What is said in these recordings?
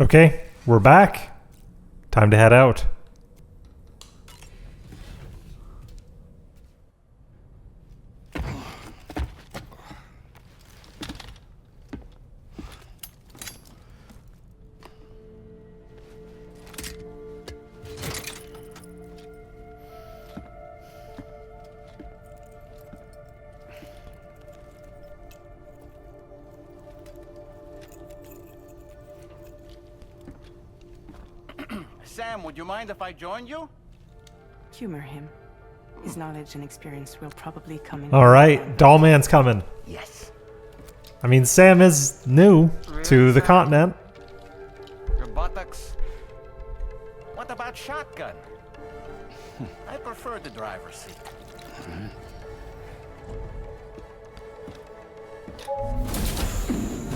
Okay, we're back. Time to head out. Sam, would you mind if I joined you? Humor him. His knowledge and experience will probably come in. Alright, Dollman's coming. Yes. I mean, Sam is new to the Sam? continent. Your buttocks? What about shotgun? I prefer the driver's seat.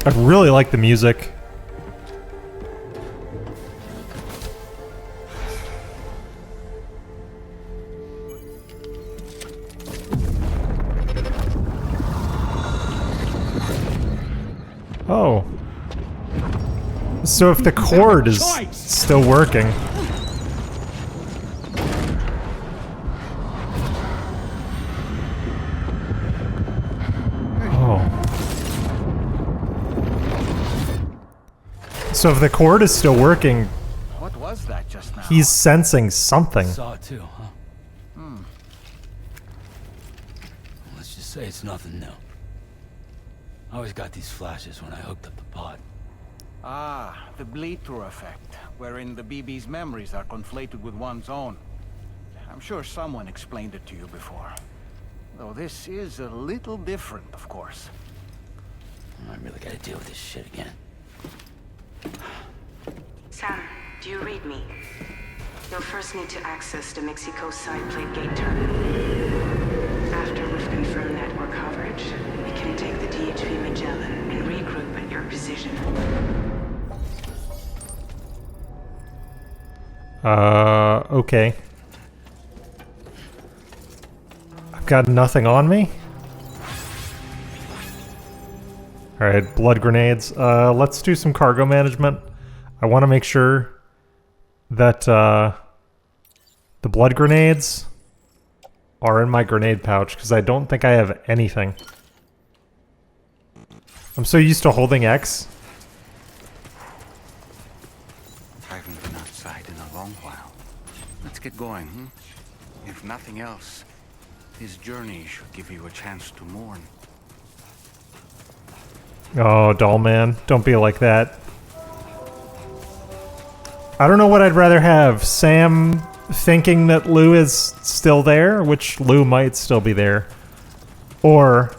I really like the music. Oh. So if the cord is still working. Oh. So if the cord is still working, What was that just now? he's sensing something. Saw it too, huh? Let's just say it's nothing new. I always got these flashes when I hooked up the pod. Ah, the bleed-through effect, wherein the BB's memories are conflated with one's own. I'm sure someone explained it to you before. Though this is a little different, of course. I really gotta deal with this shit again. Sam, do you read me? You'll first need to access the Mexico side plate gate terminal. After we've confirmed network coverage, we can take the DHV Magellan and regroup at your position. Okay. I've got nothing on me. Alright, blood grenades. Let's do some cargo management. I want to make sure that the blood grenades are in my grenade pouch, because I don't think I have anything. I'm so used to holding X. I haven't been outside in a long while. Let's get going, hmm? If nothing else, this journey should give you a chance to mourn. Oh, Dollman, don't be like that. I don't know what I'd rather have. Sam thinking that Lou is still there, which Lou might still be there. Or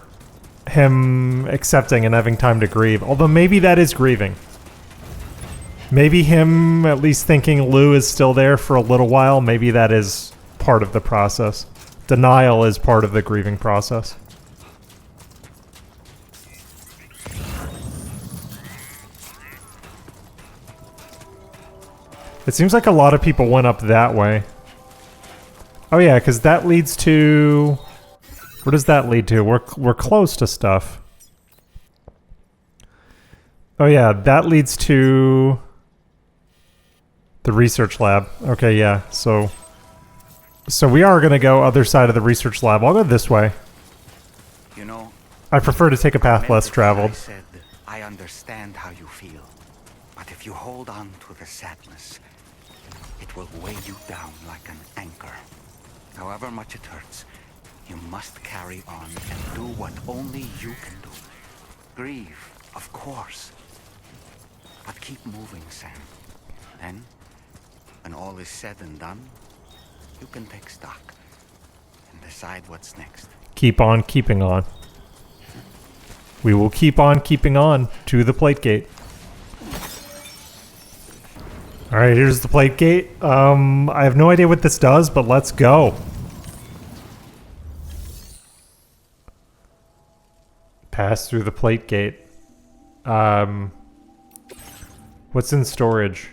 him accepting and having time to grieve. Although maybe that is grieving. Maybe him at least thinking Lou is still there for a little while, maybe that is part of the process. Denial is part of the grieving process. It seems like a lot of people went up that way. Oh yeah, because that leads to... Where does that lead to? We're close to stuff. Oh yeah, that leads to... the research lab. Okay, yeah, so we are going to go other side of the research lab. I'll go this way. You know, I prefer to take a path less traveled. I said, I understand how you feel. But if you hold on to the sadness, it will weigh you down like an anchor. However much it hurts, you must carry on and do what only you can do. Grieve, of course. But keep moving, Sam. Then, when all is said and done, you can take stock and decide what's next. Keep on keeping on. We will keep on keeping on to the plate gate. Alright, here's the plate gate. I have no idea what this does, but let's go. Pass through the plate gate. What's in storage?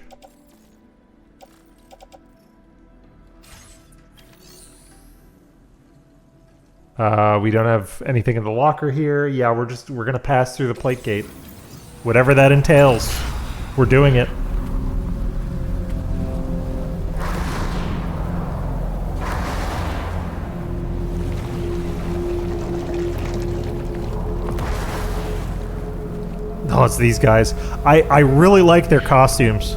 We don't have anything in the locker here. Yeah, we're gonna pass through the plate gate. Whatever that entails, we're doing it. Oh, it's these guys. I really like their costumes.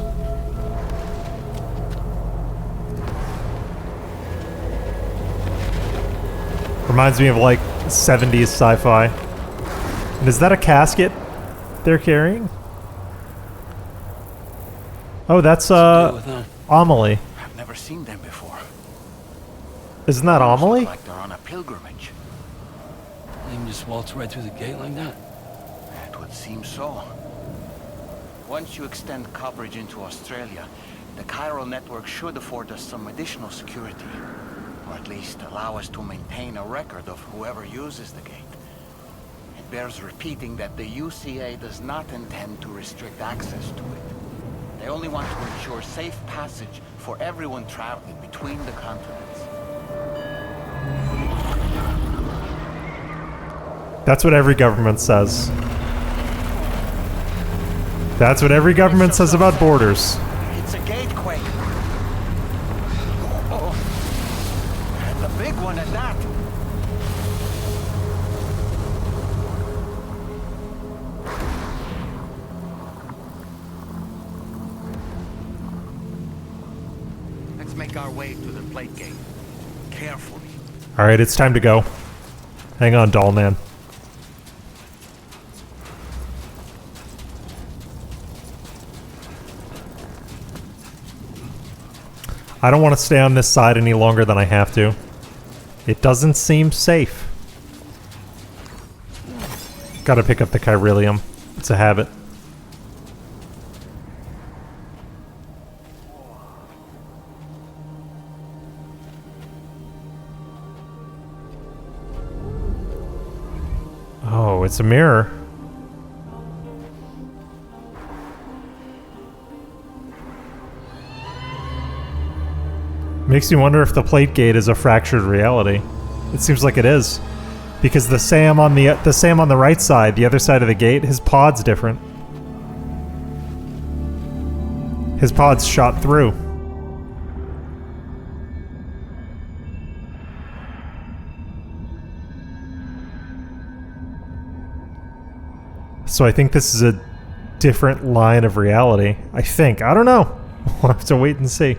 Reminds me of like 70s sci-fi. And is that a casket they're carrying? Oh, that's Amelie. I've never seen them before. Isn't that Amelie? Look like they're on a pilgrimage. They can just waltz right through the gate like that. It would seem so. Once you extend coverage into Australia, the chiral network should afford us some additional security. Or at least allow us to maintain a record of whoever uses the gate. It bears repeating that the UCA does not intend to restrict access to it. They only want to ensure safe passage for everyone traveling between the continents. That's what every government says. That's what every government says about borders. It's a gatequake. Oh, and a big one at that. Let's make our way to the plate gate. Carefully. Alright, it's time to go. Hang on, doll man. I don't want to stay on this side any longer than I have to. It doesn't seem safe. Gotta pick up the chiralium. It's a habit. Oh, it's a mirror. Makes me wonder if the plate gate is a fractured reality. It seems like it is, because the Sam on the right side, the other side of the gate, his pod's different. His pod's shot through. So I think this is a different line of reality. I think. I don't know. We'll have to wait and see.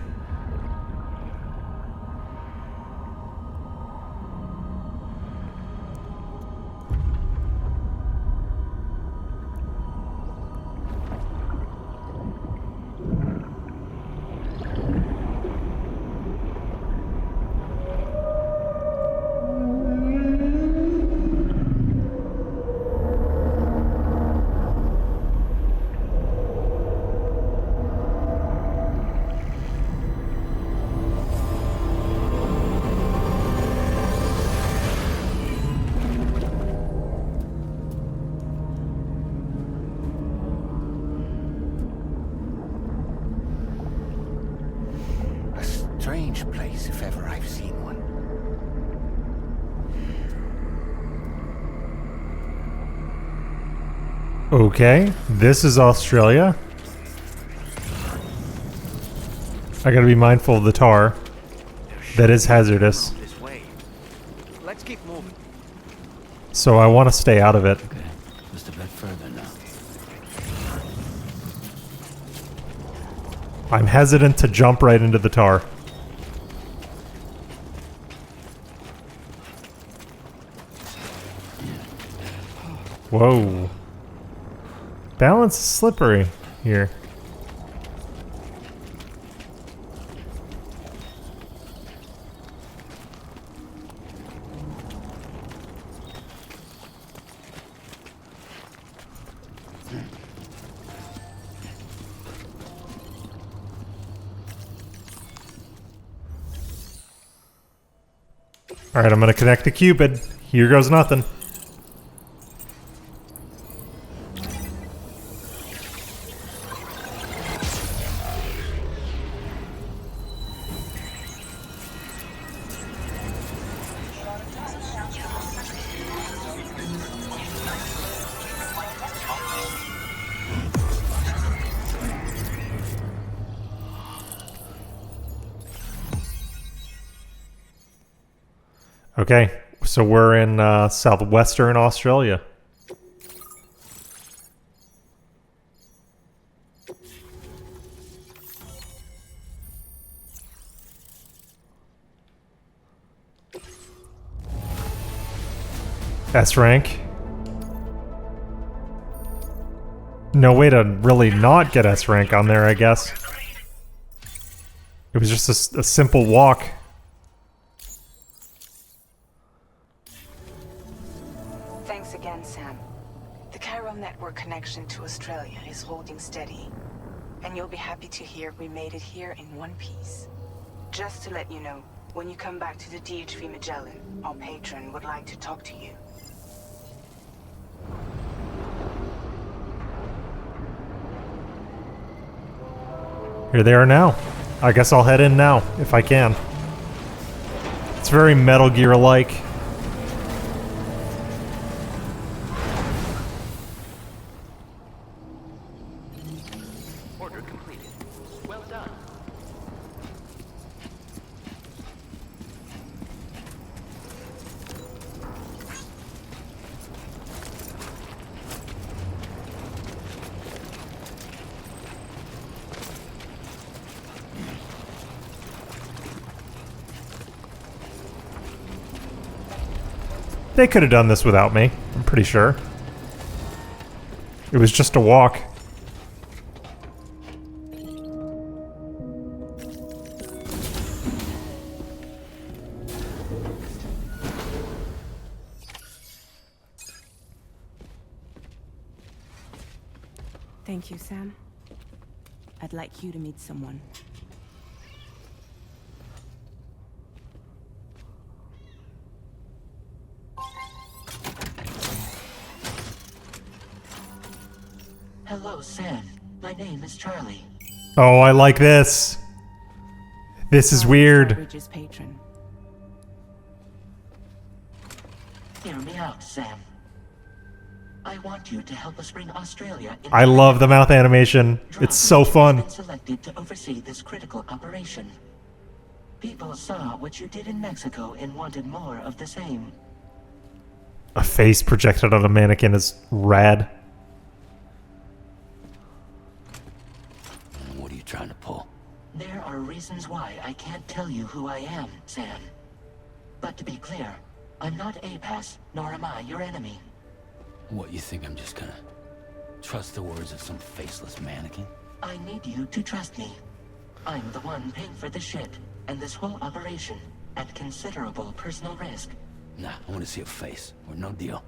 Strange place, if ever I've seen one. Okay, this is Australia. I gotta be mindful of the tar. That is hazardous. This way. Let's keep moving. So I want to stay out of it. Okay, just a bit further now. I'm hesitant to jump right into the tar. Whoa. Balance is slippery here. Alright, I'm gonna connect the Cupid. Here goes nothing. Okay, so we're in southwestern Australia. S rank. No way to really not get S rank on there, I guess. It was just a simple walk. Thanks again, Sam. The Cairo network connection to Australia is holding steady. And you'll be happy to hear we made it here in one piece. Just to let you know, when you come back to the DHV Magellan, our patron would like to talk to you. Here they are now. I guess I'll head in now, if I can. It's very Metal Gear-like. Order completed. Well done. They could have done this without me, I'm pretty sure. It was just a walk. Thank you, Sam. I'd like you to meet someone. Hello, Sam. My name is Charlie. Oh, I like this. This is weird. Bridges patron. Hear me out, Sam. I want you to help us bring Australia in. I love the mouth animation. It's so fun. Been selected to oversee this critical operation. People saw what you did in Mexico and wanted more of the same. A face projected on a mannequin is rad. What are you trying to pull? There are reasons why I can't tell you who I am, Sam. But to be clear, I'm not APAS, nor am I your enemy. What, you think I'm just gonna trust the words of some faceless mannequin? I need you to trust me. I'm the one paying for this ship and this whole operation at considerable personal risk. Nah, I want to see a face, or no deal.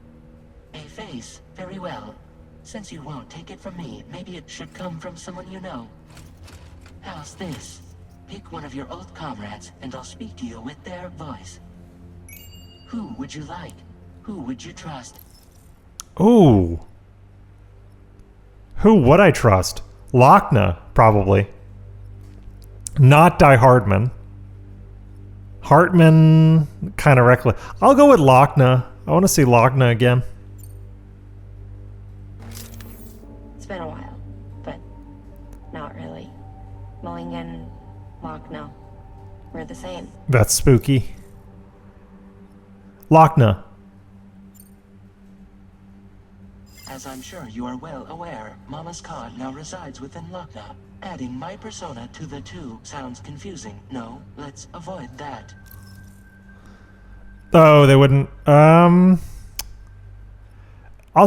A face, very well. Since you won't take it from me, maybe it should come from someone you know. How's this? Pick one of your old comrades, and I'll speak to you with their voice. Who would you like? Who would you trust? Ooh. Who would I trust? Lochna, probably. Not Die Hardman. Hartman, kind of reckless. I'll go with Lochna. I want to see Lochna again. It's been a while, but not really. Mulligan, Lochna, we're the same. That's spooky. Lochna. As I'm sure you are well aware, Mama's Cod now resides within Lochna. Adding my persona to the two sounds confusing. No, let's avoid that. Oh, they wouldn't. I'll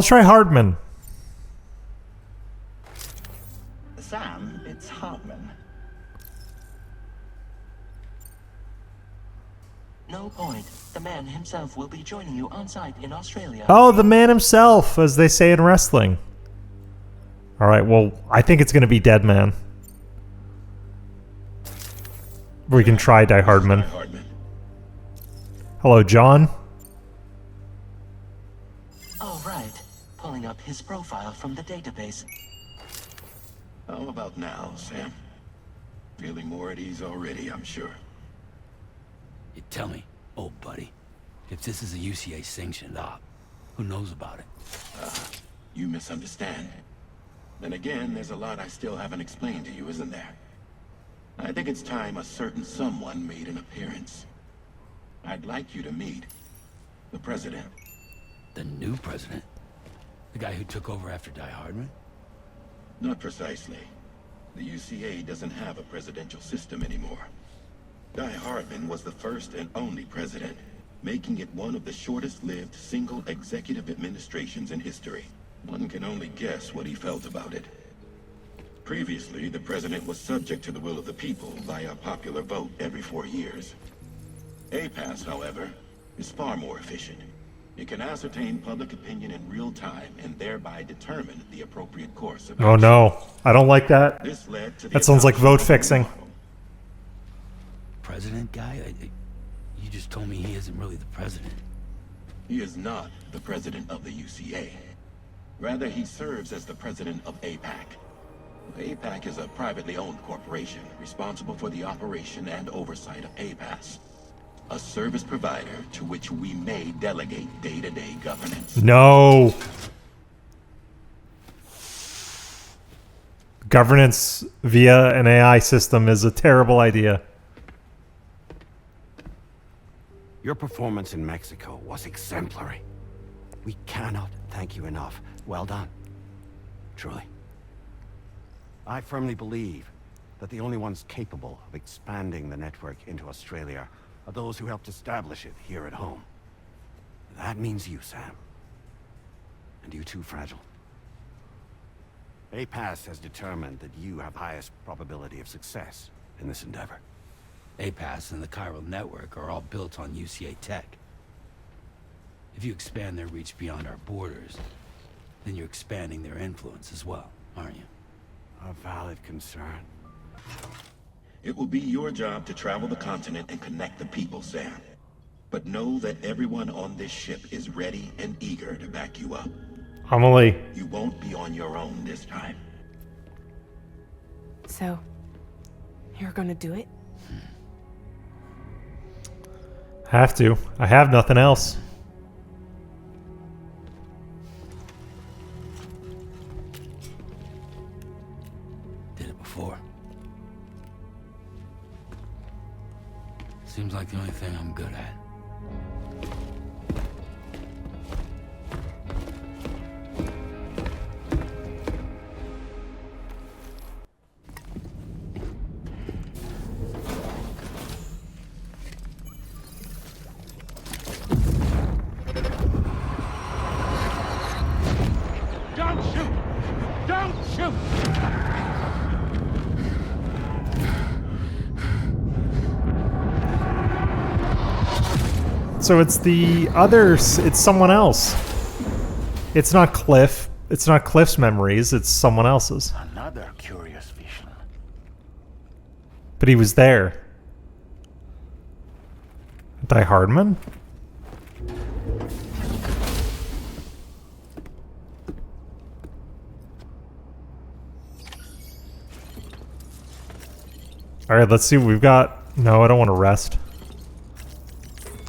try Hardman. Sam, it's Hartman. No point. The man himself will be joining you on site in Australia. Oh, the man himself, as they say in wrestling. All right, well, I think it's going to be Dead Man. We can try Die Hardman. Hello, John. All right. Pulling up his profile from the database. How about now, Sam? Feeling more at ease already, I'm sure. You tell me, old buddy, if this is a UCA sanctioned op, who knows about it? You misunderstand. Then again, there's a lot I still haven't explained to you, isn't there? I think it's time a certain someone made an appearance. I'd like you to meet the president. The new president? The guy who took over after Die Hardman? Not precisely. The UCA doesn't have a presidential system anymore. Die Hardman was the first and only president. making it one of the shortest-lived single executive administrations in history. One can only guess what he felt about it. Previously, the president was subject to the will of the people via popular vote every 4 years. APAS, however, is far more efficient. It can ascertain public opinion in real time and thereby determine the appropriate course of action. Oh no, I don't like that. This led to the That sounds like adoption vote of a new fixing. model. President guy? You just told me he isn't really the president. He is not the president of the UCA. Rather, he serves as the president of APAC. APAC is a privately owned corporation responsible for the operation and oversight of APAS, a service provider to which we may delegate day-to-day governance. No. Governance via an AI system is a terrible idea. Your performance in Mexico was exemplary. We cannot thank you enough. Well done. Truly. I firmly believe that the only ones capable of expanding the network into Australia are those who helped establish it here at home. That means you, Sam. And you too, Fragile. APAS has determined that you have the highest probability of success in this endeavor. APAS and the chiral network are all built on UCA tech. If you expand their reach beyond our borders, then you're expanding their influence as well, aren't you? A valid concern. It will be your job to travel the continent and connect the people, Sam. But know that everyone on this ship is ready and eager to back you up. Amelie. You won't be on your own this time. So, you're gonna do it? Have to. I have nothing else. Did it before. Seems like the only thing I'm good at. Don't shoot! Don't shoot! So it's the others. It's someone else. It's not Cliff. It's not Cliff's memories. It's someone else's. Another curious vision. But he was there. Die Hardman? Alright, let's see what we've got. No, I don't want to rest.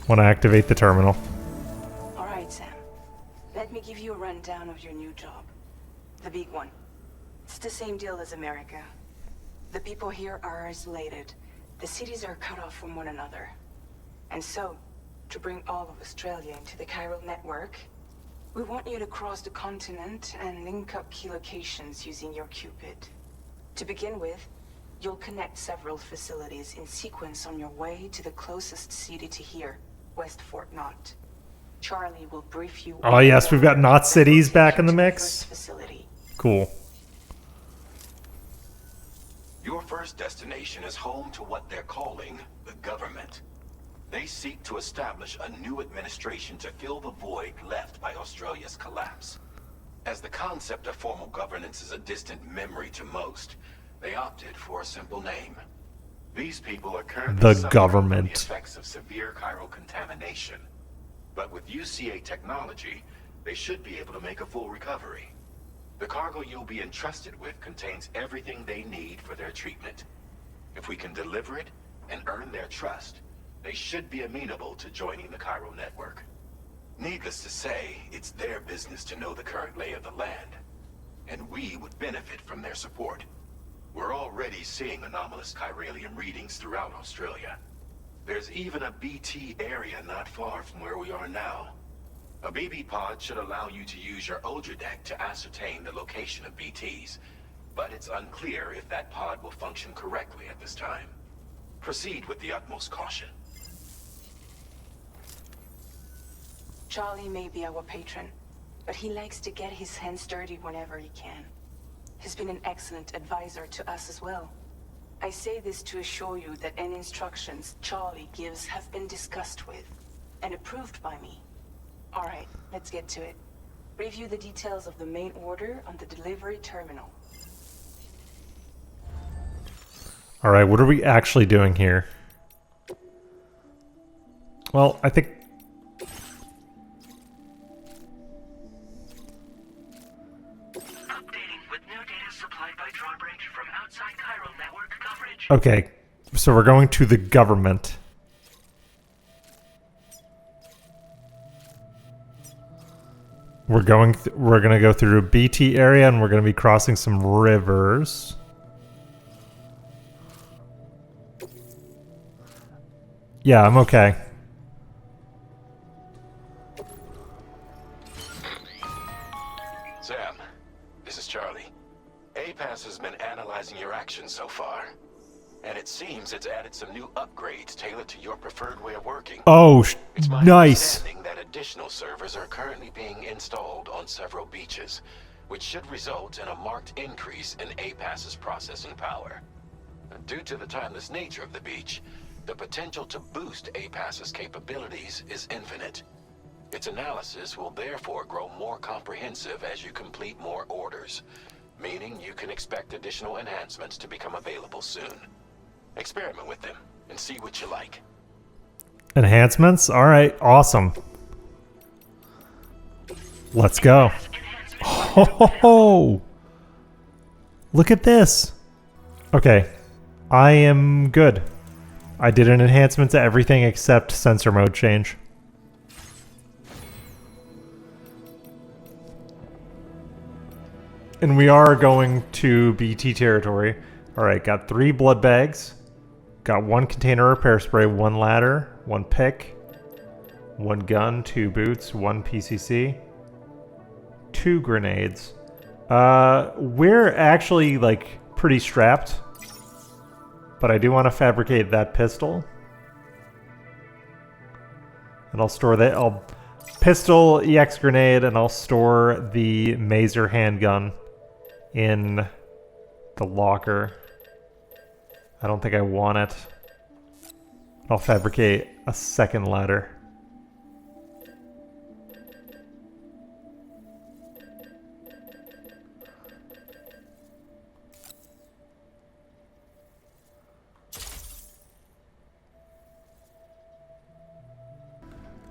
Want to activate the terminal. All right, Sam. Let me give you a rundown of your new job. The big one. It's the same deal as America. The people here are isolated. The cities are cut off from one another. And so, to bring all of Australia into the chiral network, we want you to cross the continent and link up key locations using your Cupid. To begin with, you'll connect several facilities in sequence on your way to the closest city to here, West Fort Knott. Charlie will brief you. Oh yes, we've got Knot cities back in the mix. Facility. Cool. Your first destination is home to what they're calling the government. They seek to establish a new administration to fill the void left by Australia's collapse. As the concept of formal governance is a distant memory to most, they opted for a simple name. These people are currently The suffering government. from the effects of severe chiral contamination. But with UCA technology, they should be able to make a full recovery. The cargo you'll be entrusted with contains everything they need for their treatment. If we can deliver it and earn their trust, they should be amenable to joining the chiral network. Needless to say, it's their business to know the current lay of the land, and we would benefit from their support. We're already seeing anomalous chiralium readings throughout Australia. There's even a BT area not far from where we are now. A BB pod should allow you to use your Ultra deck to ascertain the location of BTs, but it's unclear if that pod will function correctly at this time. Proceed with the utmost caution. Charlie may be our patron, but he likes to get his hands dirty whenever he can. He's been an excellent advisor to us as well. I say this to assure you that any instructions Charlie gives have been discussed with and approved by me. All right, let's get to it. Review the details of the main order on the delivery terminal. All right, what are we actually doing here? Well, I think... Updating with new data supplied by Drawbridge from outside Chiral network coverage. Okay, so we're going to the government. We're gonna go through a BT area, and we're gonna be crossing some rivers. Yeah, I'm okay. Sam, this is Charlie. APAS has been analyzing your actions so far, and it seems it's added some new upgrades tailored to your preferred way of working. Oh, It's my nice. understanding that additional servers are currently being installed on several beaches, which should result in a marked increase in APAS's processing power. Due to the timeless nature of the beach, the potential to boost APAS's capabilities is infinite. Its analysis will therefore grow more comprehensive as you complete more orders, meaning you can expect additional enhancements to become available soon. Experiment with them and see what you like. Enhancements? Alright, awesome. Let's go. Ho ho ho! Look at this! Okay, I am good. I did an enhancement to everything except sensor mode change. And we are going to BT territory. Alright, got 3 blood bags. Got 1 container repair spray, 1 ladder, 1 pick, 1 gun, 2 boots, 1 PCC, 2 grenades. We're actually, like, pretty strapped. But I do want to fabricate that pistol. And I'll store that. I'll pistol, EX grenade, and I'll store the Maser handgun in the locker. I don't think I want it. I'll fabricate a second ladder.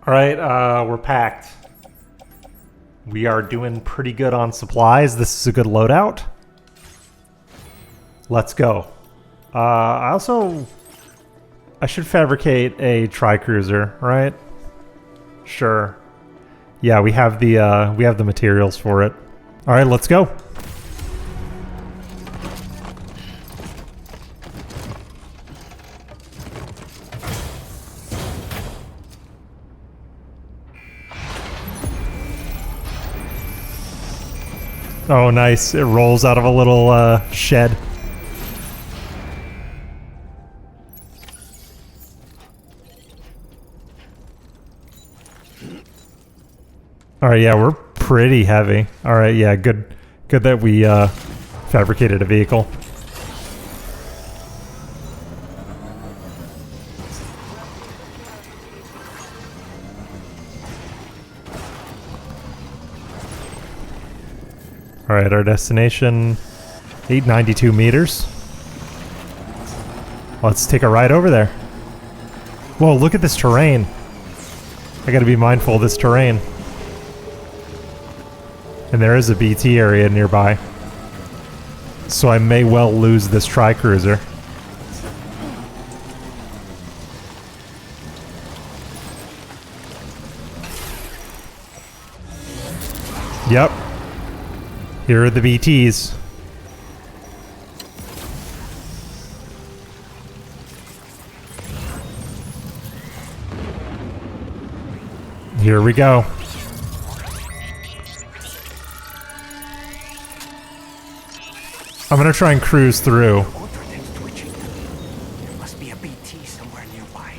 Alright, we're packed. We are doing pretty good on supplies. This is a good loadout. Let's go. I should fabricate a tri-cruiser, right? Sure. Yeah, we have the materials for it. Alright, let's go. Oh, nice. It rolls out of a little shed. Alright, yeah, we're pretty heavy. Alright, yeah, good that we fabricated a vehicle. Alright, our destination, 892 meters. Let's take a ride over there. Whoa, look at this terrain. I gotta be mindful of this terrain. And there is a BT area nearby. So I may well lose this tri-cruiser. Yep. Here are the BTs. Here we go. I'm gonna try and cruise through. There must be a BT somewhere nearby.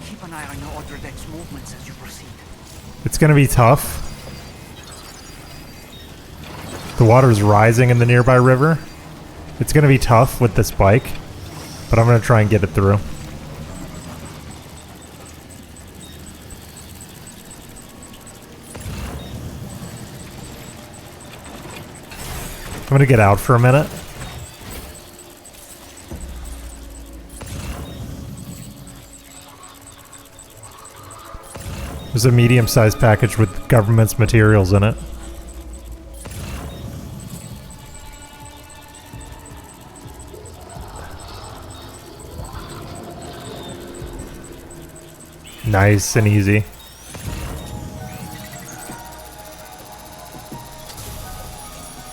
Keep an eye on your Otterdeck's movements as you proceed. It's gonna be tough. The water's rising in the nearby river. It's gonna be tough with this bike, but I'm gonna try and get it through. I'm gonna get out for a minute. There's a medium-sized package with government's materials in it. Nice and easy.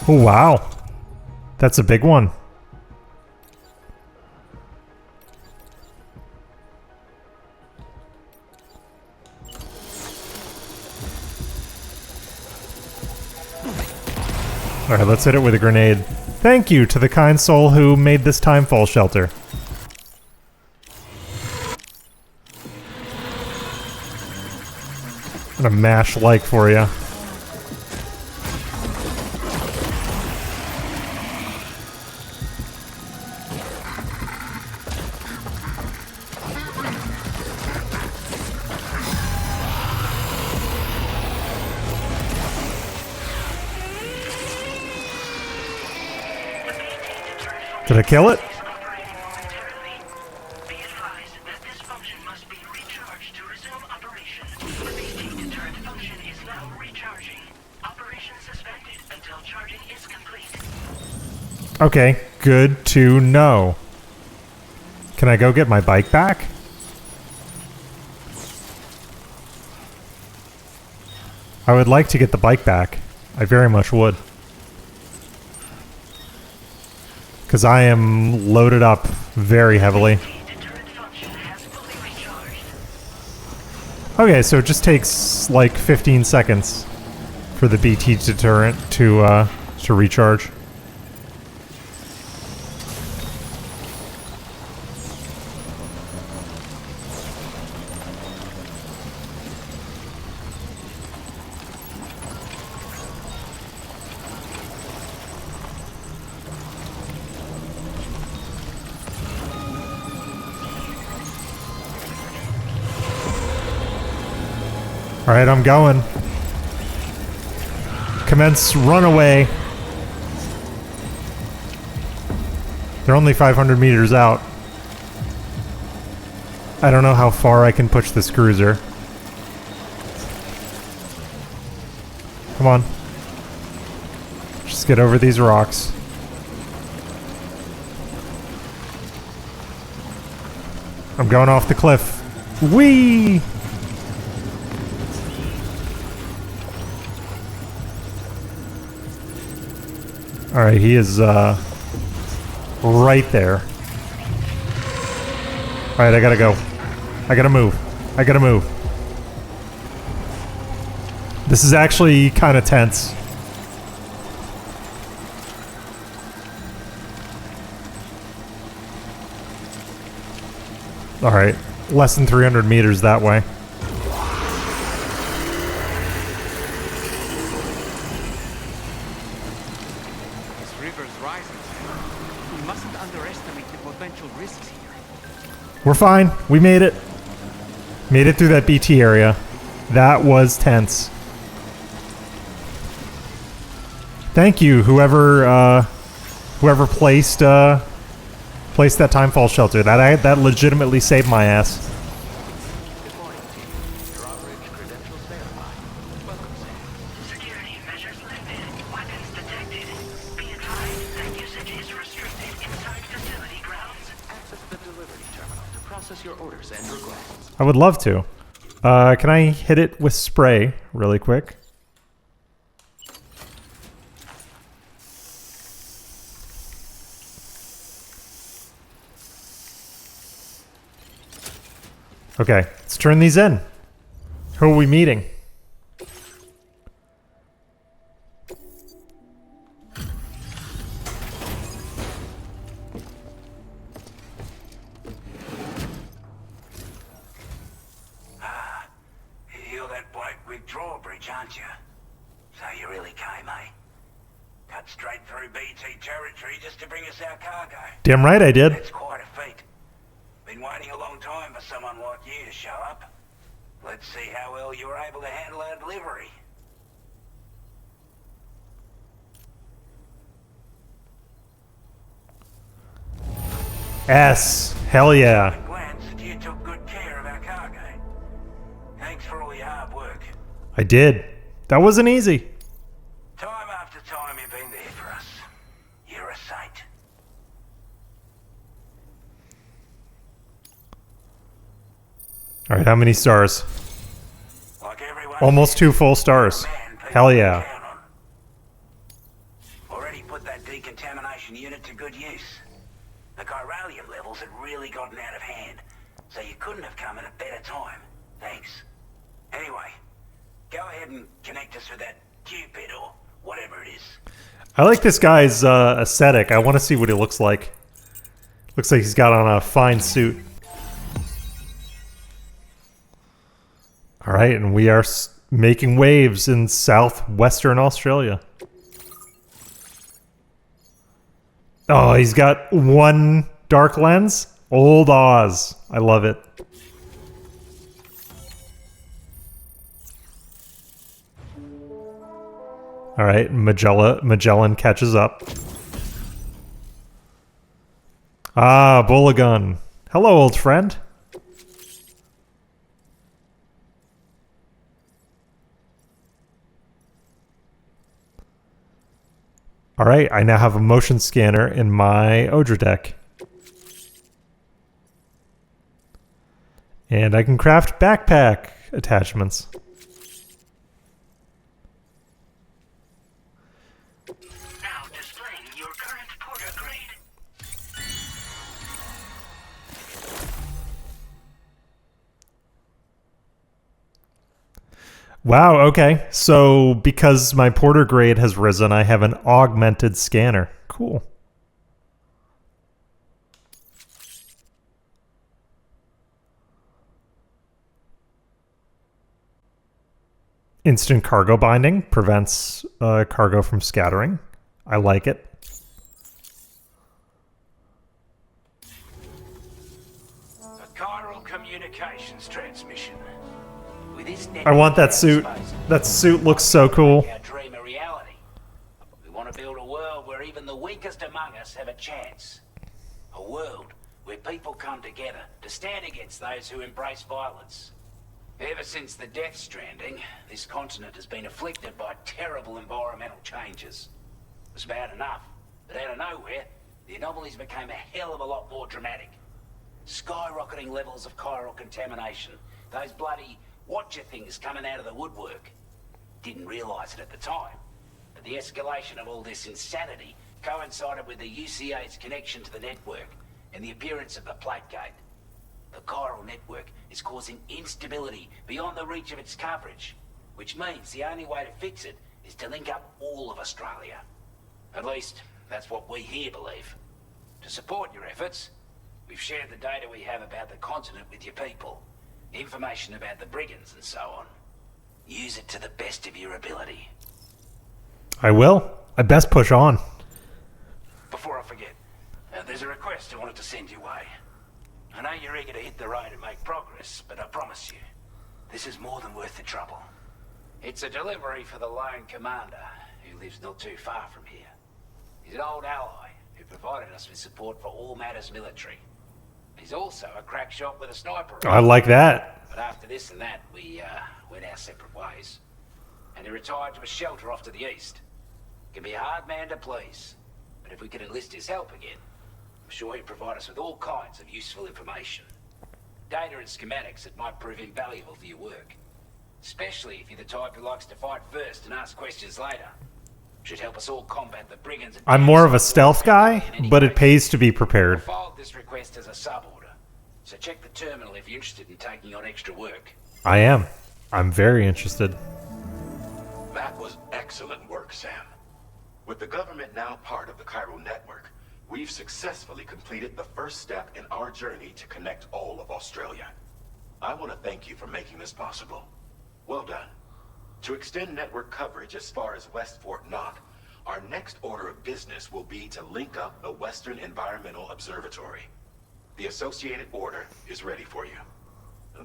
Oh, wow. That's a big one. Alright, let's hit it with a grenade. Thank you to the kind soul who made this timefall shelter. I'm gonna mash like for you. Did I kill it? Okay, good to know. Can I go get my bike back? I would like to get the bike back. I very much would. Because I am loaded up very heavily. Okay, so it just takes like 15 seconds for the BT deterrent to recharge. Alright, I'm going. Commence runaway. They're only 500 meters out. I don't know how far I can push this cruiser. Come on. Just get over these rocks. I'm going off the cliff. Whee! Alright, he is right there. Alright, I gotta go. I gotta move. I gotta move. This is actually kind of tense. Alright, less than 300 meters that way. We're fine. We made it. Made it through that BT area. That was tense. Thank you, whoever placed that timefall shelter. That legitimately saved my ass. I would love to. Can I hit it with spray really quick? Okay, let's turn these in. Who are we meeting? factory just to bring us our cargo. Damn right I did. That's quite a feat. Been waiting a long time for someone like you to show up. Let's see how well you were able to handle our delivery. S. Hell yeah. At a glance that you took good care of our cargo. Thanks for all your hard work. I did. That wasn't easy. Time after time you've been there for us. You're a saint. Alright, how many stars? Like everyone Almost 2 full stars. Hell yeah. Already put that decontamination unit to good use. The chiralium levels had really gotten out of hand, so you couldn't have come at a better time. Thanks. Anyway, go ahead and connect us with that Cupid or whatever it is. I like this guy's aesthetic. I want to see what he looks like. Looks like he's got on a fine suit. Alright, and we are making waves in southwestern Australia. Oh, he's got one dark lens? Old Oz. I love it. Alright, Magellan catches up. Ah, Bulligun. Hello, old friend. Alright, I now have a motion scanner in my Odra deck. And I can craft backpack attachments. Now displaying your current porter grade. Wow, okay. So because my porter grade has risen, I have an augmented scanner. Cool. Instant cargo binding prevents cargo from scattering. I like it. A chiral communications transmission. With this I want that suit. That suit looks so cool. our dream a reality. We want to build a world where even the weakest among us have a chance. A world where people come together to stand against those who embrace violence. Ever since the Death Stranding, this continent has been afflicted by terrible environmental changes. It was bad enough, but out of nowhere, the anomalies became a hell of a lot more dramatic. Skyrocketing levels of chiral contamination, those bloody watcher things coming out of the woodwork. Didn't realize it at the time, but the escalation of all this insanity coincided with the UCA's connection to the network and the appearance of the Plate Gate. The chiral network is causing instability beyond the reach of its coverage, which means the only way to fix it is to link up all of Australia. At least, that's what we here believe. To support your efforts, we've shared the data we have about the continent with your people. Information about the brigands and so on. Use it to the best of your ability. I will. I best push on. Before I forget, there's a request I wanted to send your way. I know you're eager to hit the road and make progress, but I promise you, this is more than worth the trouble. It's a delivery for the lone commander, who lives not too far from here. He's an old ally who provided us with support for all matters military. He's also a crack shot with a sniper. I like that. But after this and that, we went our separate ways. And he retired to a shelter off to the east. Can be a hard man to please, but if we could enlist his help again, I'm sure he'd provide us with all kinds of useful information. Data and schematics that might prove invaluable for your work. Especially if you're the type who likes to fight first and ask questions later. Should help us all combat the brigands. I'm more of a stealth guy, but it pays to be prepared. I filed this request as a sub-order, so check the terminal if you're interested in taking on extra work. I am. I'm very interested. That was excellent work, Sam. With the government now part of the chiral network, we've successfully completed the first step in our journey to connect all of Australia. I want to thank you for making this possible. Well done. To extend network coverage as far as West Fort Knock, Our next order of business will be to link up the Western Environmental Observatory. The Associated Order is ready for you.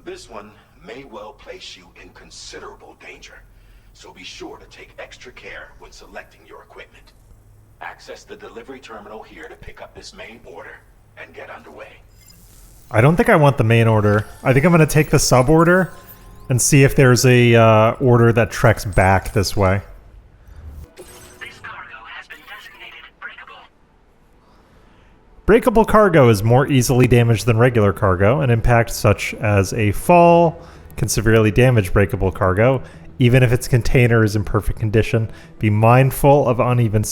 This one may well place you in considerable danger, so be sure to take extra care when selecting your equipment. Access the delivery terminal here to pick up this main order and get underway. I don't think I want the main order. I think I'm going to take the sub-order and see if there's a order that treks back this way. This cargo has been designated breakable. Breakable cargo is more easily damaged than regular cargo. An impact such as a fall can severely damage breakable cargo, even if its container is in perfect condition. Be mindful of uneven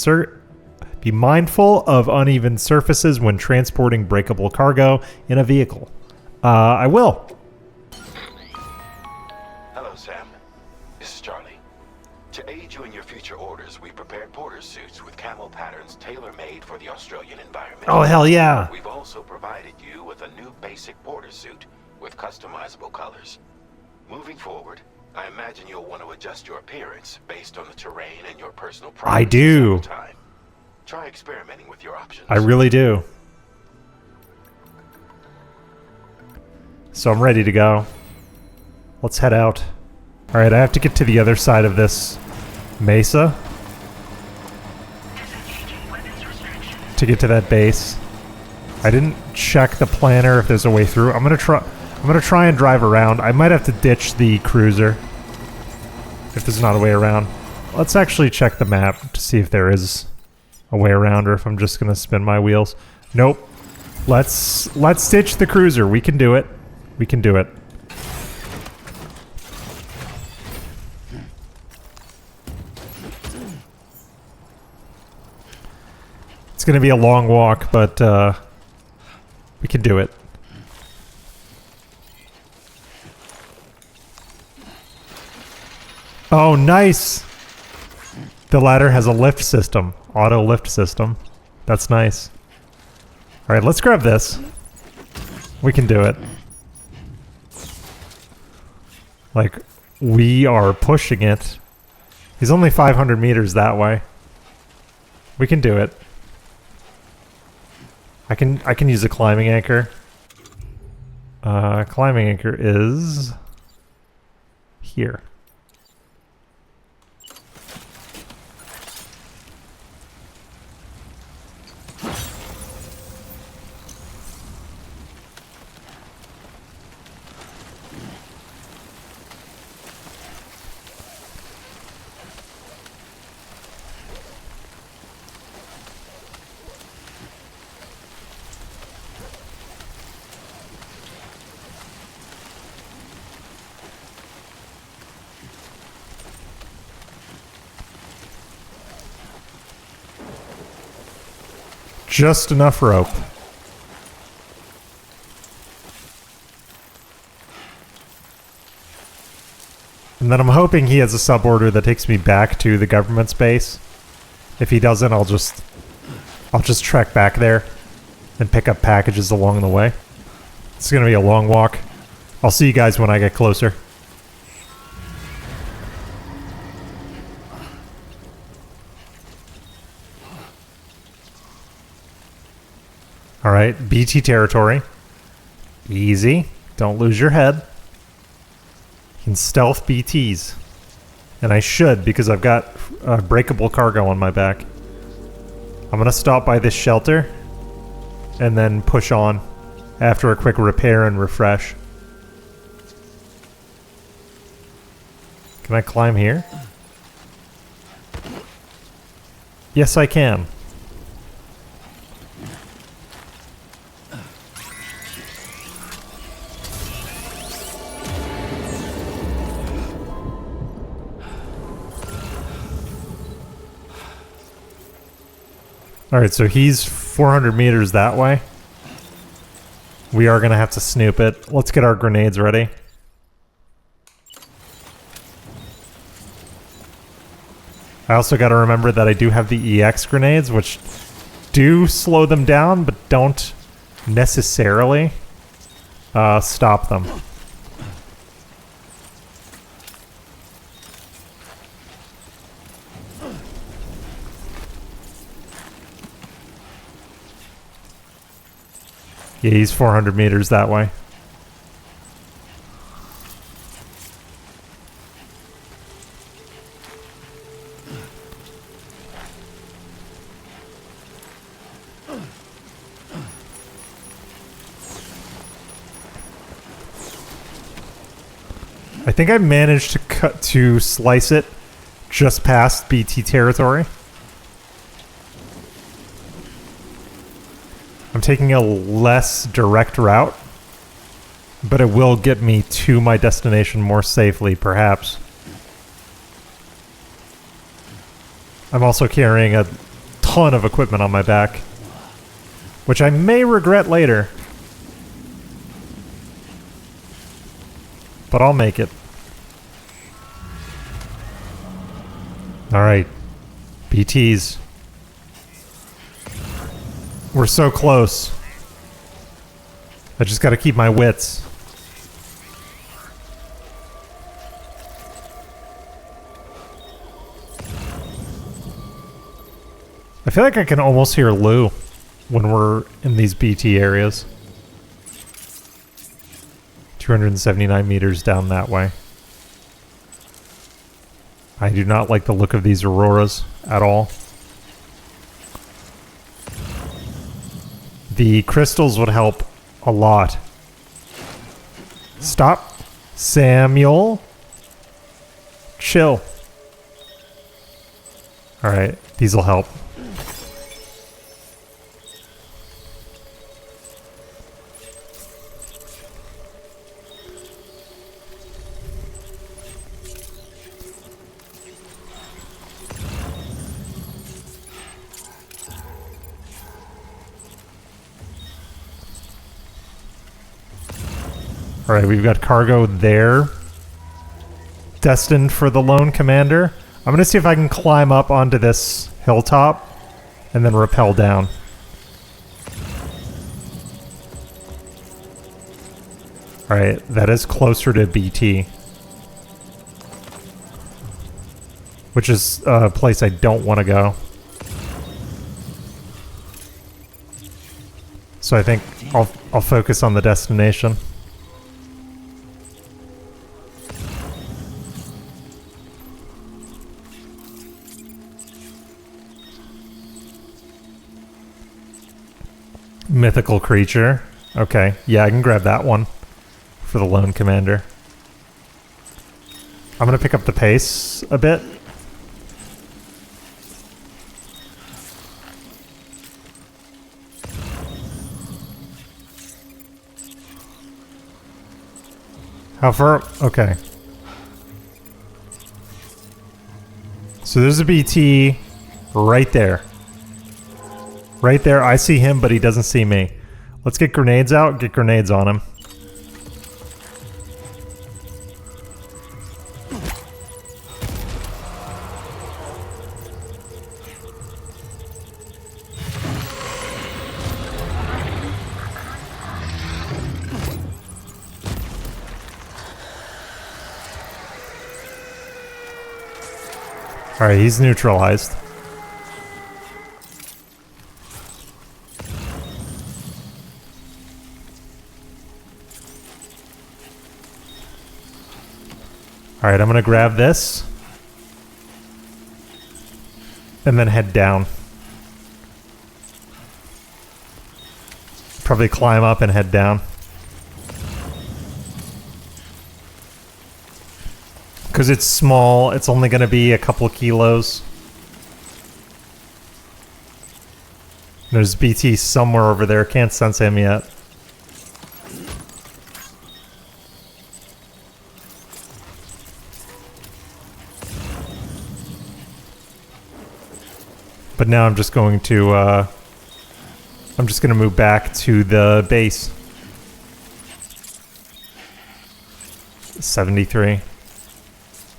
surfaces when transporting breakable cargo in a vehicle. I will. Hello, Sam. This is Charlie. To aid you in your future orders, we prepared porter suits with camo patterns tailor-made for the Australian environment. Oh, hell yeah. We've also provided you with a new basic porter suit with customizable colors. Moving forward, I imagine you'll want to adjust your appearance based on the terrain and your personal preferences. I do. Over time. Try experimenting with your options. I really do. So I'm ready to go. Let's head out. Alright, I have to get to the other side of this mesa to get to that base. I didn't check the planner if there's a way through. I'm gonna try and drive around. I might have to ditch the cruiser if there's not a way around. Let's actually check the map to see if there is a way around or if I'm just gonna spin my wheels. Nope. Let's ditch the cruiser. We can do it. We can do it. It's gonna be a long walk, but we can do it. Oh, nice! The ladder has a lift system. Auto lift system. That's nice. Alright, let's grab this. We can do it. Like, we are pushing it. He's only 500 meters that way. We can do it. I can use a climbing anchor. Climbing anchor is here. Just enough rope. And then I'm hoping he has a suborder that takes me back to the government's base. If he doesn't, I'll just trek back there and pick up packages along the way. It's gonna be a long walk. I'll see you guys when I get closer. Alright, BT territory. Easy. Don't lose your head. You can stealth BTs. And I should, because I've got breakable cargo on my back. I'm gonna stop by this shelter and then push on after a quick repair and refresh. Can I climb here? Yes, I can. Alright, so he's 400 meters that way. We are going to have to snoop it. Let's get our grenades ready. I also got to remember that I do have the EX grenades, which do slow them down, but don't necessarily stop them. Yeah, he's 400 meters that way. I think I managed to slice it just past BT territory. I'm taking a less direct route, but it will get me to my destination more safely, perhaps. I'm also carrying a ton of equipment on my back, which I may regret later. But I'll make it. Alright. BTs. We're so close. I just gotta keep my wits. I feel like I can almost hear Lou when we're in these BT areas. 279 meters down that way. I do not like the look of these auroras at all. The crystals would help a lot. Stop. Samuel. Chill. Alright, these will help. Alright, we've got cargo there. Destined for the lone commander. I'm gonna see if I can climb up onto this hilltop and then rappel down. Alright, that is closer to BT. Which is a place I don't want to go. So I think I'll focus on the destination. Mythical creature. Okay, yeah, I can grab that one for the lone commander. I'm gonna pick up the pace a bit. How far? Okay. So there's a BT right there. Right there, I see him, but he doesn't see me. Let's get grenades out, get grenades on him. Alright, he's neutralized. Alright, I'm gonna grab this. And then head down. Probably climb up and head down. Because it's small, it's only gonna be a couple kilos. There's BT somewhere over there, can't sense him yet. But now I'm just going to, I'm just gonna move back to the base. 73.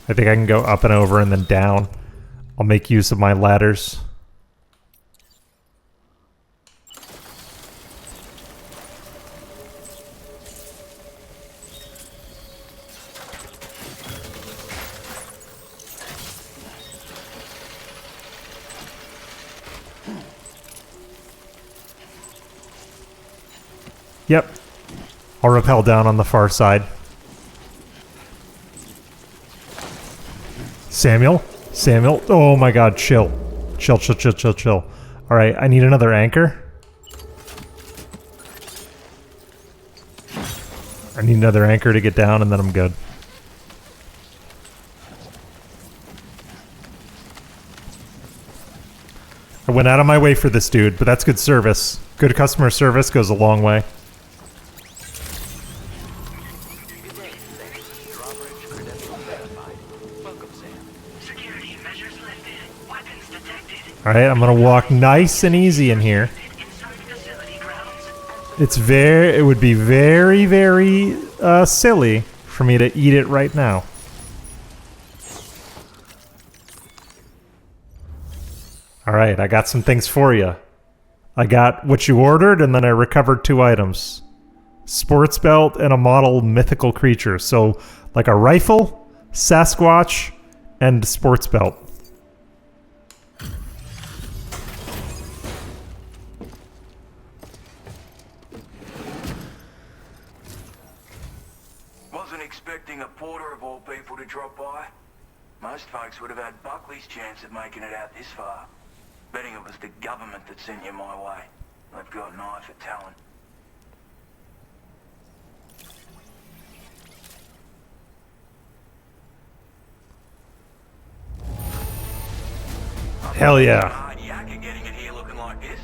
I think I can go up and over and then down. I'll make use of my ladders. Yep. I'll rappel down on the far side. Samuel? Samuel? Oh my god, chill. Chill, chill, chill, chill, chill. Alright, I need another anchor. I need another anchor to get down and then I'm good. I went out of my way for this dude, but that's good service. Good customer service goes a long way. Alright, I'm gonna walk nice and easy in here. It would be very, very silly for me to eat it right now. Alright, I got some things for you. I got what you ordered, and then I recovered 2 items. Sports belt and a model mythical creature. So, like a rifle, Sasquatch, and sports belt. Wasn't expecting a porter of all people to drop by. Most folks would have had Buckley's chance of making it out this far. Betting it was the government that sent you my way. They've got an eye for talent. Hell yeah. Hard yakka getting it here looking like this.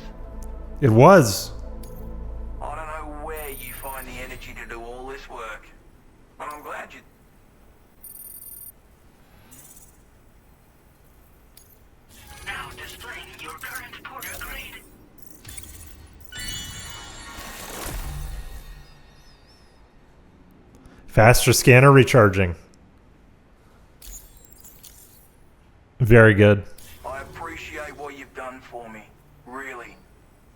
It was. I don't know where you find the energy to do all this work. But I'm glad you... Now displaying your current porter grade. Faster scanner recharging. Very good. I appreciate what you've done for me, really.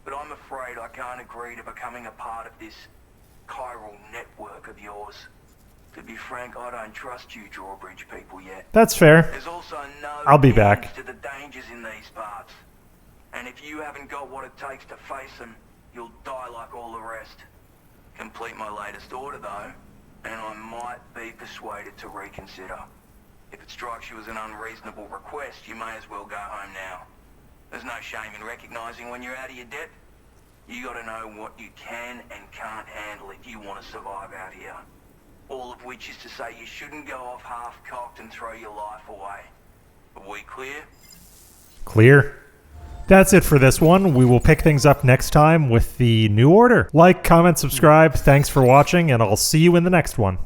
But I'm afraid I can't agree to becoming a part of this chiral network of yours. To be frank, I don't trust you drawbridge people yet. That's fair. There's also no I'll be end back. to the dangers in these parts. And if you haven't got what it takes to face them, you'll die like all the rest. Complete my latest order though, and I might be persuaded to reconsider. If it strikes you as an unreasonable request, you may as well go home now. There's no shame in recognizing when you're out of your depth. You gotta know what you can and can't handle if you want to survive out here. All of which is to say you shouldn't go off half-cocked and throw your life away. Are we clear? Clear. That's it for this one. We will pick things up next time with the new order. Like, comment, subscribe. Thanks for watching, and I'll see you in the next one.